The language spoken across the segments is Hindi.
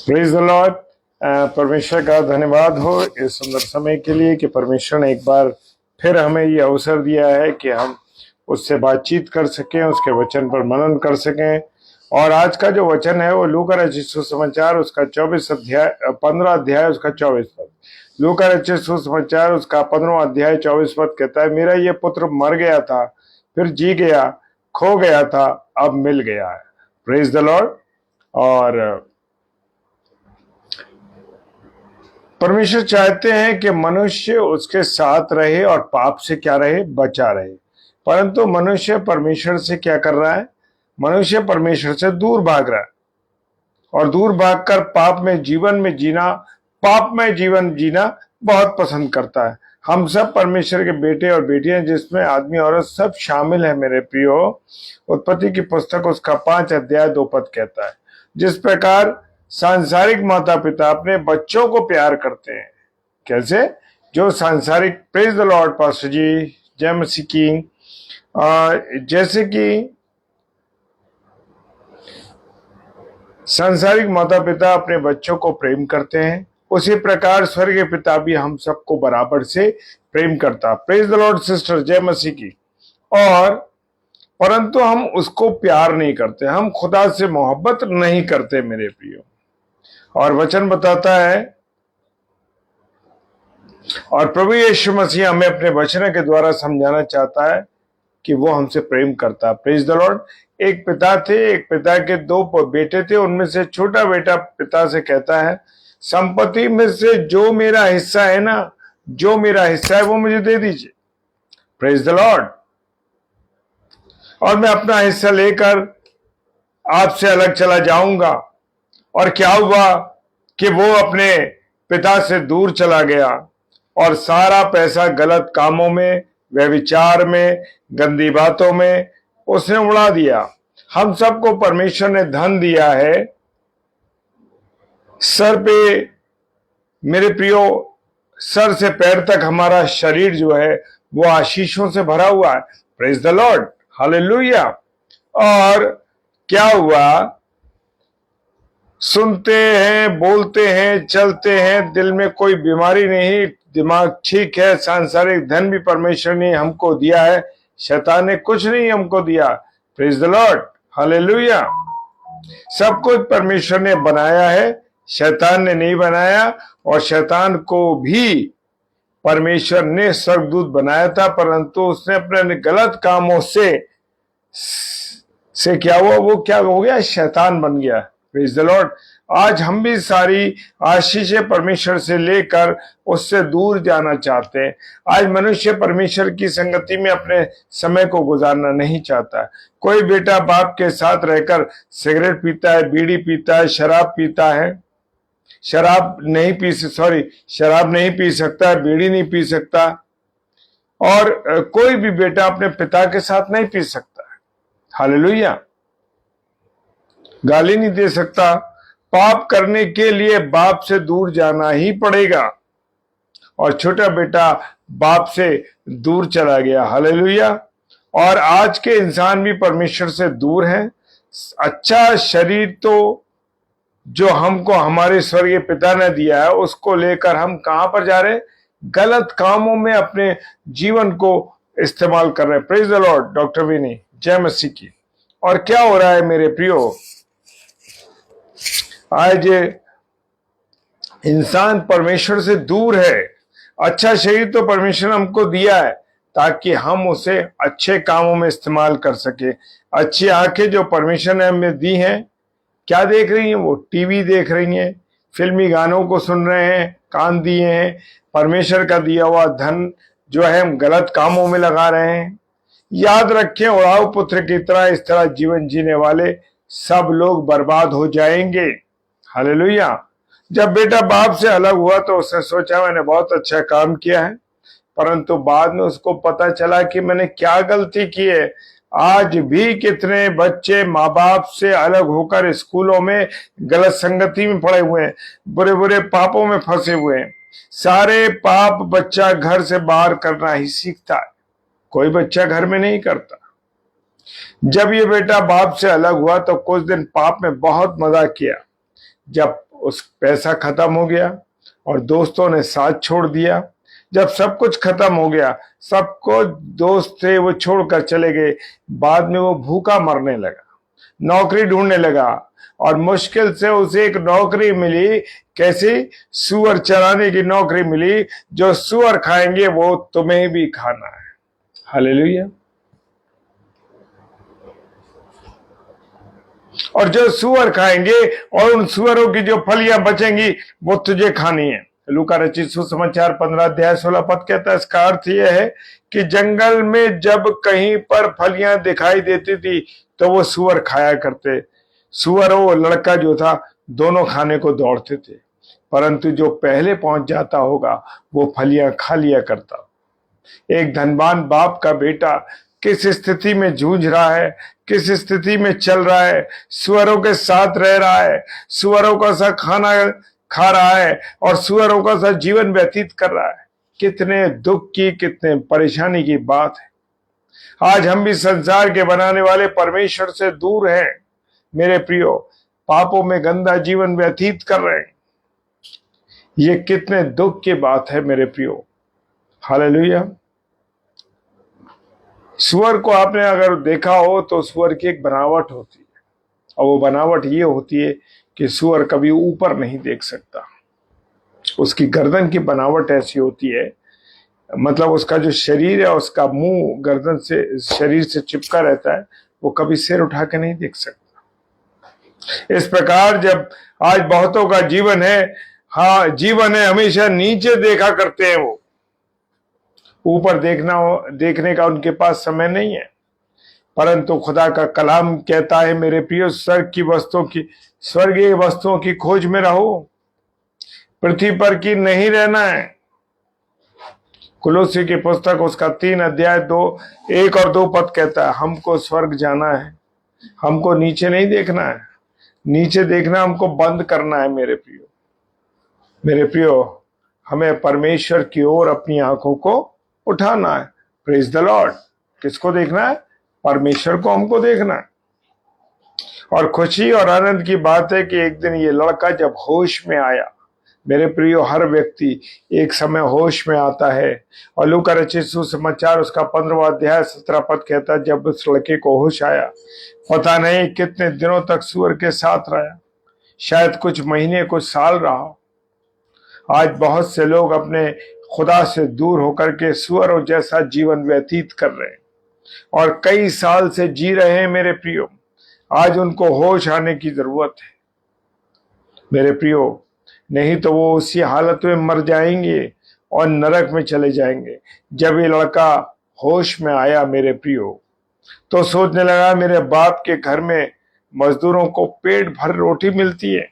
Praise the Lord. परमेश्वर का धन्यवाद हो इस सुंदर समय के लिए कि परमेश्वर ने एक बार फिर हमें ये अवसर दिया है कि हम उससे बातचीत कर सकें, उसके वचन पर मनन कर सकें। और आज का जो वचन है वो लूका रचित सुसमाचार उसका 15 अध्याय उसका 24 पद। लूका रचित सुसमाचार उसका 15 अध्याय 24 पद कहता है, मेरा ये पुत्र मर गया था, फिर जी गया, खो गया था, अब मिल गया है। Praise the Lord. और परमेश्वर चाहते हैं कि मनुष्य उसके साथ रहे और पाप से क्या रहे, बचा रहे। परंतु मनुष्य परमेश्वर से क्या कर रहा है? मनुष्य परमेश्वर से दूर भाग रहा है और दूर भागकर पाप में जीवन जीना बहुत पसंद करता है। हम सब परमेश्वर के बेटे और बेटियां, जिसमें आदमी औरत सब शामिल है। मेरे प्रियो, उत्पत्ति की पुस्तक उसका 5 अध्याय 2 पद कहता है, जिस प्रकार सांसारिक माता पिता अपने बच्चों को प्यार करते हैं। कैसे? जो सांसारिक, प्रेज द लॉर्ड पास्टर जी, जय मसीह की। जैसे कि सांसारिक माता पिता अपने बच्चों को प्रेम करते हैं, उसी प्रकार स्वर्गीय पिता भी हम सबको बराबर से प्रेम करता। प्रेज द लॉर्ड सिस्टर, जय मसीह की। और परंतु हम उसको प्यार नहीं करते, हम खुदा से मोहब्बत नहीं करते मेरे प्रियो। और वचन बताता है, और प्रभु यीशु मसीह हमें अपने वचन के द्वारा समझाना चाहता है कि वो हमसे प्रेम करता है। Praise the Lord. एक पिता थे, एक पिता के 2 बेटे थे। उनमें से छोटा बेटा पिता से कहता है, संपत्ति में से जो मेरा हिस्सा है ना, जो मेरा हिस्सा है वो मुझे दे दीजिए। Praise the Lord. और मैं अपना हिस्सा लेकर आपसे अलग चला जाऊंगा। और क्या हुआ कि वो अपने पिता से दूर चला गया और सारा पैसा गलत कामों में, व्यभिचार में, गंदी बातों में उसने उड़ा दिया। हम सबको परमेश्वर ने धन दिया है। सर पे, मेरे प्रियो, सर से पैर तक हमारा शरीर जो है वो आशीषों से भरा हुआ है। Praise the Lord, hallelujah. और क्या हुआ? सुनते हैं, बोलते हैं, चलते हैं, दिल में कोई बीमारी नहीं, दिमाग ठीक है। सांसारिक धन भी परमेश्वर ने हमको दिया है, शैतान ने कुछ नहीं हमको दिया। Praise the Lord, hallelujah. सब कुछ परमेश्वर ने बनाया है, शैतान ने नहीं बनाया। और शैतान को भी परमेश्वर ने स्वर्गदूत बनाया था, परंतु उसने अपने गलत कामों से क्या हुआ? वो क्या हो गया? शैतान बन गया। Praise the Lord. आज हम भी सारी आशीषें परमेश्वर से लेकर उससे दूर जाना चाहते हैं। आज मनुष्य परमेश्वर की संगति में अपने समय को गुजारना नहीं चाहता। कोई बेटा बाप के साथ रहकर सिगरेट पीता है, बीड़ी पीता है, शराब पीता है। शराब नहीं पी सकता है, बीड़ी नहीं पी सकता। और कोई भी बेटा अपने पिता के साथ नहीं पी सकता है, हालेलुया। गाली नहीं दे सकता। पाप करने के लिए बाप से दूर जाना ही पड़ेगा। और छोटा बेटा बाप से दूर चला गया, हालेलुया। और आज के इंसान भी परमेश्वर से दूर हैं। अच्छा शरीर तो जो हमको हमारे स्वर्गीय पिता ने दिया है, उसको लेकर हम कहां पर जा रहे हैं? गलत कामों में अपने जीवन को इस्तेमाल कर रहे हैं। प्रेज द लॉर्ड डॉक्टर विनी, जय मसीह की। और क्या हो रहा है मेरे प्रियो? आज इंसान परमेश्वर से दूर है। अच्छा शरीर तो परमेश्वर ने हमको दिया है ताकि हम उसे अच्छे कामों में इस्तेमाल कर सके। अच्छी आंखें जो परमेश्वर ने हमें दी हैं, क्या देख रही हैं? वो टीवी देख रही हैं, फिल्मी गानों को सुन रहे हैं। कान दिए हैं, परमेश्वर का दिया हुआ धन जो है हम गलत कामों में लगा रहे हैं। याद रखें, उड़ाऊ पुत्र की तरह इस तरह जीवन जीने वाले सब लोग बर्बाद हो जाएंगे, हालेलुया। जब बेटा बाप से अलग हुआ तो उसने सोचा मैंने बहुत अच्छा काम किया है, परंतु बाद में उसको पता चला कि मैंने क्या गलती की है। आज भी कितने बच्चे माँ बाप से अलग होकर स्कूलों में गलत संगति में पड़े हुए हैं, बुरे बुरे पापों में फंसे हुए हैं। सारे पाप बच्चा घर से बाहर करना ही सीखता है, कोई बच्चा घर में नहीं करता। जब ये बेटा बाप से अलग हुआ तो कुछ दिन पाप में बहुत मजा किया, जब उस पैसा खत्म हो गया और दोस्तों ने साथ छोड़ दिया, जब सब कुछ खत्म हो गया, सबको दोस्त थे वो छोड़कर चले गए, बाद में वो भूखा मरने लगा, नौकरी ढूंढने लगा और मुश्किल से उसे एक नौकरी मिली। कैसी? सुअर चराने की नौकरी मिली। जो सुअर खाएंगे वो तुम्हें भी खाना है। हालेलुया। और जो सुअर खाएंगे और उन सुअरों की जो फलियां बचेंगी वो तुझे खानी है। लूका रचित सुसमाचार 15 अध्याय 16 पद कहता है, इसका अर्थ यह है कि जंगल में जब कहीं पर फलियां दिखाई देती थी तो वो सुअर खाया करते। सुअर और वो लड़का जो था दोनों खाने को दौड़ते थे, परंतु जो पहले पहुंच जाता होगा वो फलियां खा लिया करता। एक धनवान बाप का बेटा किस स्थिति में जूझ रहा है, किस स्थिति में चल रहा है, सुअरों के साथ रह रहा है, सुअरों का सा खाना खा रहा है और सुअरों का सा जीवन व्यतीत कर रहा है। कितने दुख की, कितने परेशानी की बात है। आज हम भी संसार के बनाने वाले परमेश्वर से दूर हैं मेरे प्रियो, पापों में गंदा जीवन व्यतीत कर रहे हैं। ये कितने दुख की बात है मेरे प्रियो। हालेलुया। सुअर को आपने अगर देखा हो तो सुअर की एक बनावट होती है, और वो बनावट ये होती है कि सुअर कभी ऊपर नहीं देख सकता। उसकी गर्दन की बनावट ऐसी होती है, मतलब उसका जो शरीर है, उसका मुंह गर्दन से, शरीर से चिपका रहता है, वो कभी सिर उठा के नहीं देख सकता। इस प्रकार जब आज बहुतों का जीवन है, हाँ जीवन है, हमेशा नीचे देखा करते हैं, वो ऊपर देखने का उनके पास समय नहीं है। परंतु खुदा का कलाम कहता है मेरे प्रिय, स्वर्गीय वस्तुओं की खोज में रहो, पृथ्वी पर की नहीं रहना है। कुलोसी की पुस्तक उसका 3 अध्याय 1 और 2 पद कहता है, हमको स्वर्ग जाना है, हमको नीचे नहीं देखना है। नीचे देखना हमको बंद करना है मेरे प्रियो। हमें परमेश्वर की ओर अपनी आंखों को उठाना है। Praise the Lord. किसको देखना है? परमेश्वर को हमको देखना है। और खुशी और आनंद की बात है कि एक दिन ये लड़का जब होश में आया, मेरे प्रियो हर व्यक्ति एक समय होश में आता है। और लूका रचित सुसमाचार उसका 15वां अध्याय 17 पद कहता है, जब उस लड़के को होश आया, पता नहीं कितने दिनों तक सुअर के साथ रहा, शायद कुछ महीने, कुछ साल रहा। आज बहुत से लोग अपने खुदा से दूर होकर के सुअरों जैसा जीवन व्यतीत कर रहे हैं और कई साल से जी रहे हैं मेरे प्रियो। आज उनको होश आने की जरूरत है मेरे प्रियो, नहीं तो वो उसी हालत में मर जाएंगे और नरक में चले जाएंगे। जब ये लड़का होश में आया मेरे प्रियो, तो सोचने लगा मेरे बाप के घर में मजदूरों को पेट भर रोटी मिलती है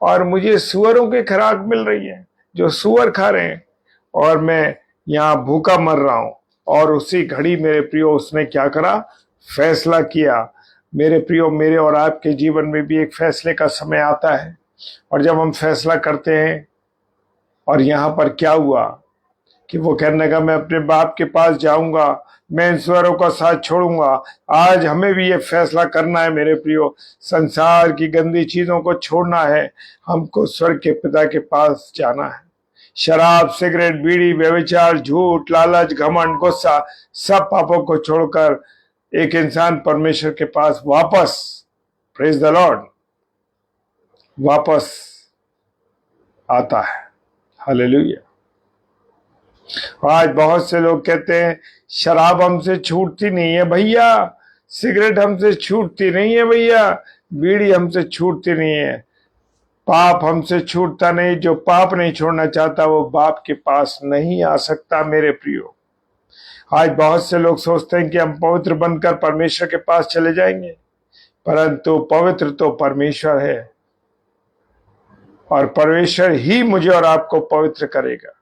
और मुझे सुअरों की खुराक मिल रही है, जो सुअर खा रहे हैं, और मैं यहाँ भूखा मर रहा हूं। और उसी घड़ी मेरे प्रियो उसने क्या करा? फैसला किया। मेरे प्रियो, मेरे और आपके जीवन में भी एक फैसले का समय आता है, और जब हम फैसला करते हैं, और यहाँ पर क्या हुआ कि वो कहने लगा मैं अपने बाप के पास जाऊंगा, मैं इन सुअरों का साथ छोड़ूंगा। आज हमें भी ये फैसला करना है मेरे प्रियो, संसार की गंदी चीजों को छोड़ना है, हमको स्वर्ग के पिता के पास जाना है। शराब, सिगरेट, बीड़ी, व्यभिचार, झूठ, लालच, घमंड, गुस्सा, सब पापों को छोड़कर एक इंसान परमेश्वर के पास वापस, प्रेज द लॉर्ड, वापस आता है। हालेलुया। आज बहुत से लोग कहते हैं शराब हमसे छूटती नहीं है भैया, सिगरेट हमसे छूटती नहीं है भैया, बीड़ी हमसे छूटती नहीं है, पाप हमसे छूटता नहीं। जो पाप नहीं छोड़ना चाहता वो बाप के पास नहीं आ सकता मेरे प्रियो। आज बहुत से लोग सोचते हैं कि हम पवित्र बनकर परमेश्वर के पास चले जाएंगे, परंतु पवित्र तो परमेश्वर है और परमेश्वर ही मुझे और आपको पवित्र करेगा।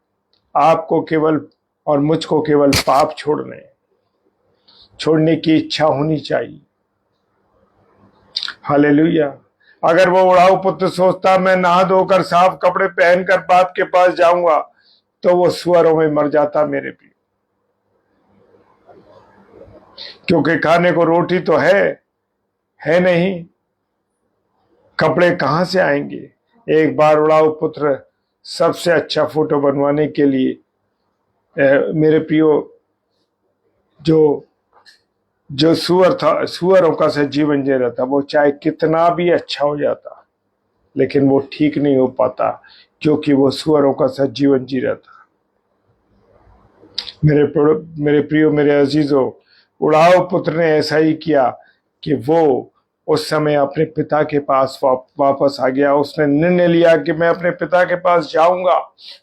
आपको केवल और मुझको केवल पाप छोड़ने की इच्छा होनी चाहिए। हालेलुया। अगर वो उड़ाऊ पुत्र सोचता मैं नहा धोकर साफ कपड़े पहनकर बाप के पास जाऊंगा, तो वो सुअरों में मर जाता मेरे प्रिय। क्योंकि खाने को रोटी तो है नहीं। कपड़े कहाँ से आएंगे? एक बार उड़ाऊ पुत्र सबसे अच्छा फोटो बनवाने के लिए मेरे प्रियो जो जो सुअर था, सुअरों का सा जीवन जी रहा था, वो चाहे कितना भी अच्छा हो जाता लेकिन वो ठीक नहीं हो पाता, क्योंकि वो सुअरों का सा जीवन जी रहा था। मेरे प्रियो, मेरे अजीजों, उड़ाऊ पुत्र ने ऐसा ही किया कि वो उस समय अपने पिता के पास वापस आ गया। उसने निर्णय लिया कि मैं अपने पिता के पास जाऊंगा,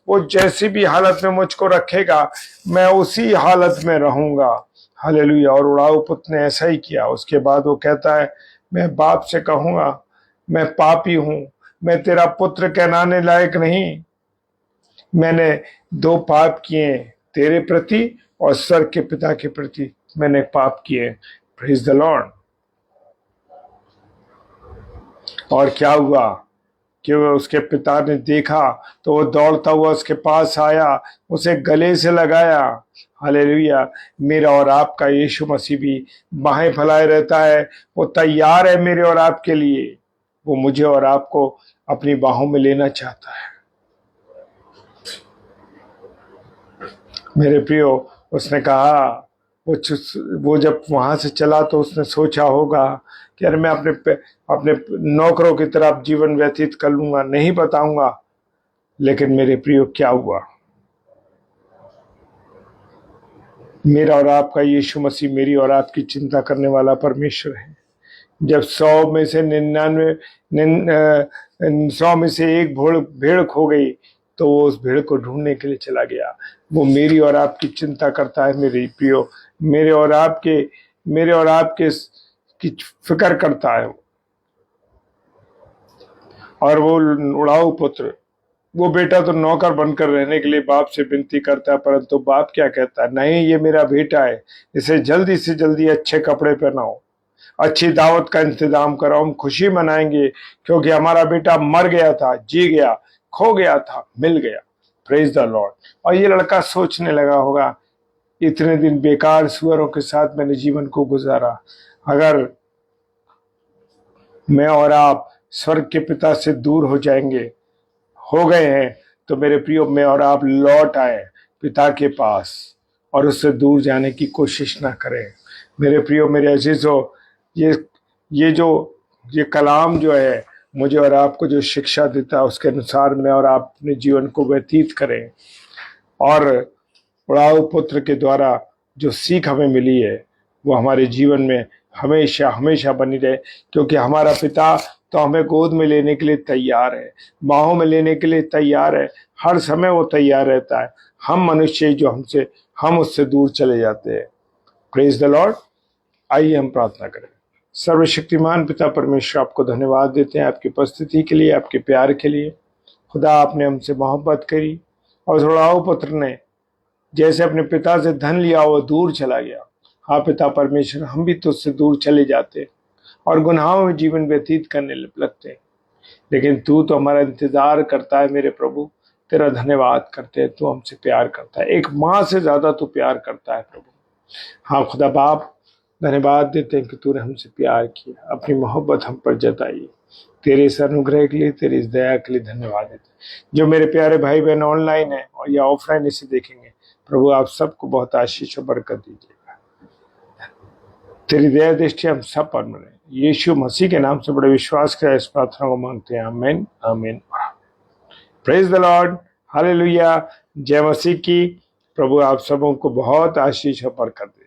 वो जैसी भी हालत में मुझको रखेगा मैं उसी हालत में रहूंगा। हालेलुया। और उड़ाऊ पुत्र ने ऐसा ही किया। उसके बाद वो कहता है, मैं बाप से कहूंगा, मैं पापी हूं, मैं तेरा पुत्र कहलाने लायक नहीं, मैंने दो पाप किए, तेरे प्रति और स्वर्ग के पिता के प्रति मैंने पाप किए। Praise the Lord. और क्या हुआ कि उसके पिता ने देखा तो वो दौड़ता हुआ उसके पास आया, उसे गले से लगाया। हालेलुया। मेरा और आपका यीशु मसीह भी बाहें फैलाए रहता है, वो तैयार है मेरे और आपके लिए। वो मुझे और आपको अपनी बाहों में लेना चाहता है। मेरे प्रियो, उसने कहा, वो जब वहां से चला तो उसने सोचा होगा कि अरे मैं अपने नौकरों की तरफ जीवन व्यतीत कर लूंगा, नहीं बताऊंगा। लेकिन मेरे प्रियो, क्या हुआ? मेरा और आपका यीशु मसीह मेरी और आपकी चिंता करने वाला परमेश्वर है। जब 100 में से 99 100 में से एक भेड़ खो गई तो वो उस भेड़ को ढूंढने के लिए चला गया। वो मेरी और आपकी चिंता करता है मेरे प्रियो, मेरे और आपके की फिक्र करता है। और वो उड़ाऊ पुत्र, वो बेटा तो नौकर बनकर रहने के लिए बाप से विनती करता है, परंतु बाप क्या कहता है? नहीं, ये मेरा बेटा है, इसे जल्दी से जल्दी अच्छे कपड़े पहनाओ, अच्छी दावत का इंतजाम कराओ, हम खुशी मनाएंगे, क्योंकि हमारा बेटा मर गया था, जी गया, खो गया था, मिल गया। Praise the Lord. और ये लड़का सोचने लगा होगा, इतने दिन बेकार सुअरों के साथ मैंने जीवन को गुजारा, अगर मैं और आप स्वर्ग के पिता से दूर हो गए हैं, तो मेरे प्रियो, मैं और आप लौट आए पिता के पास और उससे दूर जाने की कोशिश ना करें। मेरे प्रियो, मेरे अजीजों, ये ये जो ये कलाम जो है मुझे और आपको जो शिक्षा देता है, उसके अनुसार मैं और आप अपने जीवन को व्यतीत करें। और उड़ाऊ पुत्र के द्वारा जो सीख हमें मिली है वो हमारे जीवन में हमेशा हमेशा बनी रहे, क्योंकि हमारा पिता तो हमें गोद में लेने के लिए तैयार है, बाहों में लेने के लिए तैयार है, हर समय वो तैयार रहता है। हम मनुष्य जो हम उससे दूर चले जाते हैं। Praise the Lord. आइए हम प्रार्थना करें। सर्वशक्तिमान पिता परमेश्वर, आपको धन्यवाद देते हैं आपकी उपस्थिति के लिए, आपके प्यार के लिए। खुदा, आपने हमसे मोहब्बत करी और उड़ाऊ पुत्र ने जैसे अपने पिता से धन लिया वो दूर चला गया। हाँ पिता परमेश्वर, हम भी तुझसे दूर चले जाते और गुनाहों में जीवन व्यतीत करने लगते हैं, लेकिन तू तो हमारा इंतजार करता है मेरे प्रभु। तेरा धन्यवाद करते हैं, तू हमसे प्यार करता है, एक माँ से ज्यादा तू प्यार करता है प्रभु। हाँ खुदा बाप, धन्यवाद देते हैं कि तूने हमसे प्यार किया, अपनी मोहब्बत हम पर जताई। तेरे इस अनुग्रह के लिए, तेरी इस दया के लिए धन्यवाद देते हैं। जो मेरे प्यारे भाई बहन ऑनलाइन है और या ऑफलाइन इसे देखेंगे, प्रभु आप सबको बहुत आशीष और बरकत दीजिएगा। तेरी दया दृष्टि हम सब पर मिले। यीशु मसीह के नाम से बड़े विश्वास के इस प्रार्थना को मांगते हैं, आमीन आमीन। Praise the Lord. हालेलुया। जय मसीह की। प्रभु आप सबों को बहुत आशीष और बरकत दे।